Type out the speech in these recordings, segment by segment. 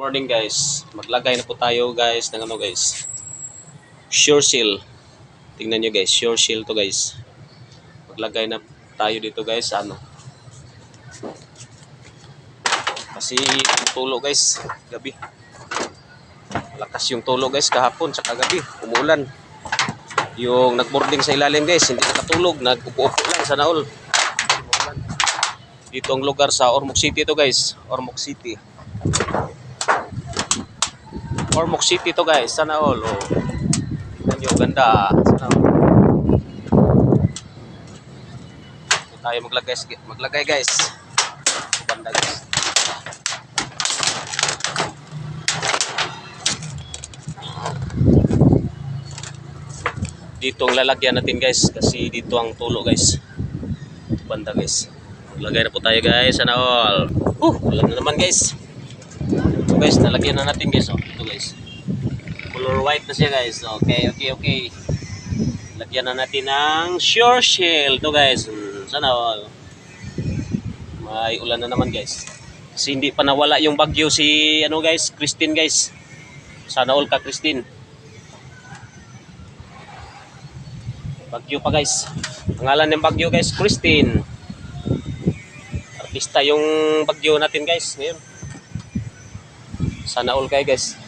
Morning guys, maglagay na po tayo guys ng ano guys, Sure Seal. Tingnan nyo guys, Sure Seal to guys. Maglagay na tayo dito guys, ano, kasi tulo guys, gabi. Lakas yung tulo guys kahapon sa kagabi, umulan. Yung nagboarding sa ilalim guys, hindi nakatulog, nagpupo-upo lang sa naol. Dito ang lugar sa Ormoc City to guys, Ormoc City. Ormoc City to guys, sana all. Oh. Tingnan nyo, ganda. Sana all. Ito tayo maglagay guys. Ganda guys. Dito ang lalagyan natin guys, kasi dito ang tulo guys. Banda guys. Maglagay na po tayo guys, sana all. Ulan na naman guys. Ito guys, nalagyan na natin guys. Oh, ito guys. Color white na siya guys. Okay. Lagyan na natin ng Sure Seal. Ito guys. Sana all. May ulan na naman guys. Kasi hindi pa nawala yung bagyo si ano guys, Christine guys. Sana all ka Christine. Bagyo pa guys. Pangalan ng bagyo guys, Christine. Artista yung bagyo natin guys ngayon. Sana all kayo guys.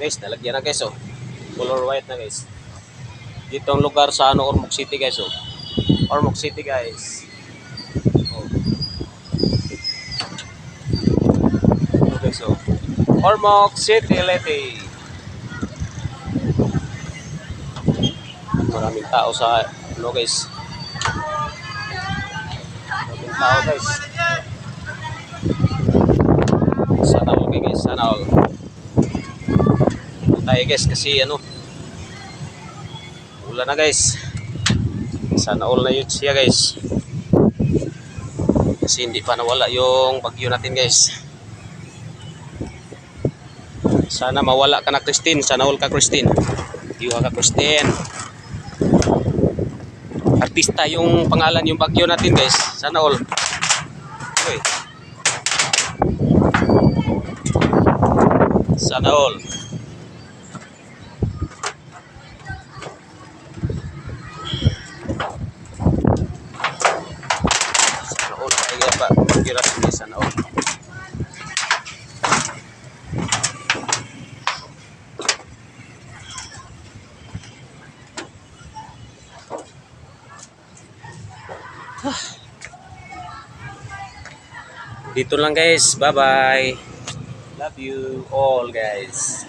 Guys, nalagyan na guys oh. Color white na guys. Dito ang lugar sa ano, Ormoc City guys oh. Ormoc City guys. Oh. Ito guys oh. Ormoc City Leti. Maraming tao sa ano guys. Maraming tao guys. Sana all kayo guys, sana all. Tayo guys kasi ano, ulan na guys. Sana all na yun siya guys, kasi hindi pa nawala yung bagyo natin guys. Sana mawala ka na Christine, sana all ka Christine. Iwa ka Christine. Artista yung pangalan yung bagyo natin guys, sana all. Okay. Sana all. Hirap hindi sana all. Dito lang guys, bye bye. Love you all guys.